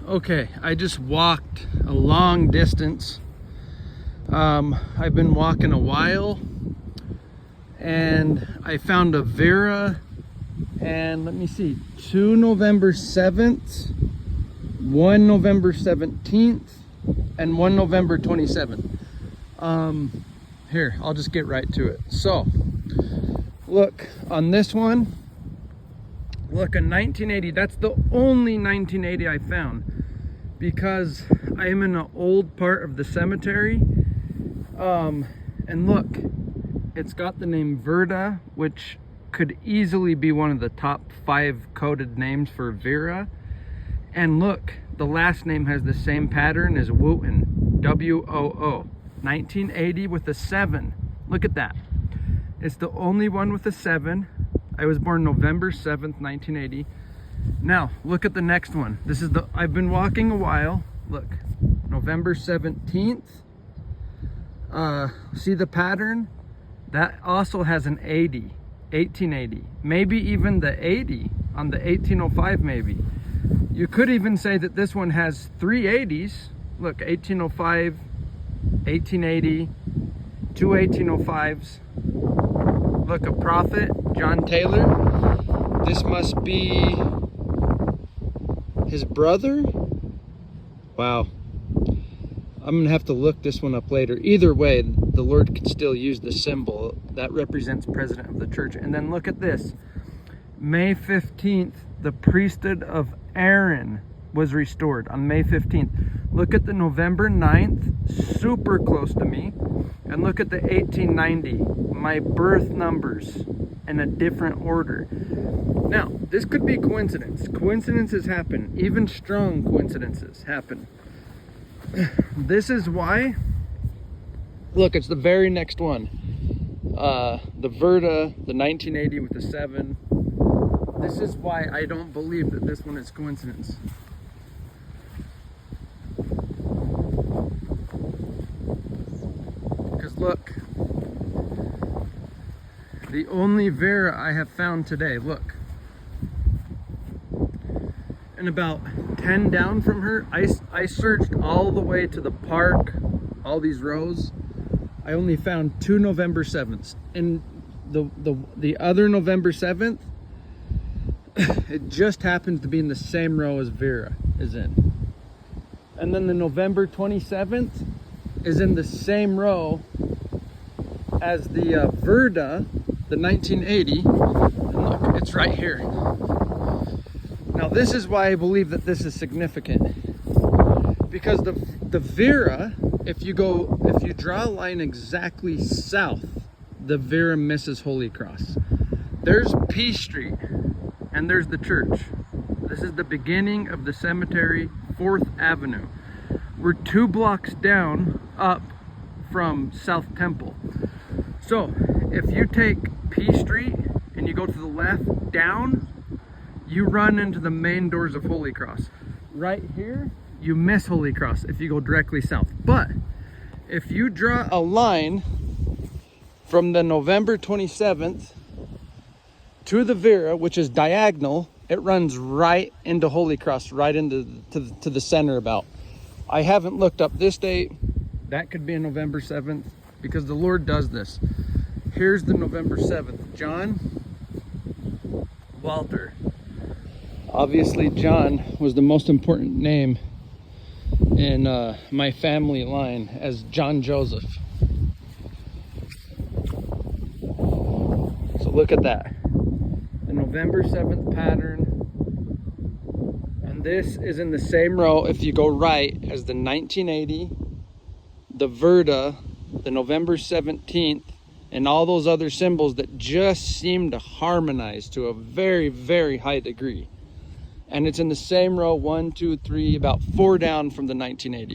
Okay, I just walked a long distance. I've been walking a while, and I found a Vera, and let me see, 2 November 7th, 1 November 17th, and 1 November 27th. Here, I'll just get right to it. So, look, on this one, look, a 1980, that's the only 1980 I found, because I am in an old part of the cemetery. And look, it's got the name Vera, which could easily be one of the top 5 coded names for Vera. And look, the last name has the same pattern as Wooten, W-O-O, 1980 with a 7. Look at that. It's the only one with a 7. I was born November 7th, 1980. Now, look at the next one. This is the, I've been walking a while. Look, November 17th. See the pattern? That also has an 80, 1880. Maybe even the 80 on the 1805 maybe. You could even say that this one has 3 80s. Look, 1805, 1880, 2 1805s. Look, a prophet, John Taylor. This must be his brother? Wow. I'm gonna have to look this one up later. Either way, the Lord could still use the symbol that represents president of the church. And then look at this. May 15th, the priesthood of Aaron was restored on May 15th. Look at the November 9th, super close to me. And look at the 1890, my birth numbers in a different order. Now, this could be coincidence. Coincidences happen. Even strong coincidences happen. This is why, look, it's the very next one. The Verta, the 1980 with the 7. This is why I don't believe that this one is coincidence. Because look, the only Vera I have found today, look. And about 10 down from her, I searched all the way to the park, all these rows. I only found 2 November 7ths. And the other November 7th, it just happens to be in the same row as Vera is in. And then the November 27th is in the same row as the Verda, the 1980. And look, it's right here. Now this is why I believe that this is significant, because the Vera, if you draw a line exactly south, the Vera misses Holy Cross. There's P Street and there's the church. This is the beginning of the cemetery, 4th Avenue. We're 2 blocks down up from South Temple. So if you take P Street and you go to the left down, you run into the main doors of Holy Cross. Right here, you miss Holy Cross if you go directly south. But if you draw a line from the November 27th to the Vera, which is diagonal, it runs right into Holy Cross, right into to the center about. I haven't looked up this date. That could be a November 7th, because the Lord does this. Here's the November 7th. John, Walter. Obviously, John was the most important name in my family line, as John Joseph. So look at that. The November 7th pattern. And this is in the same row, if you go right, as the 1980, the Verda, the November 17th, and all those other symbols that just seem to harmonize to a very, very high degree. And it's in the same row, 1, 2, 3, about 4 down from the 1980.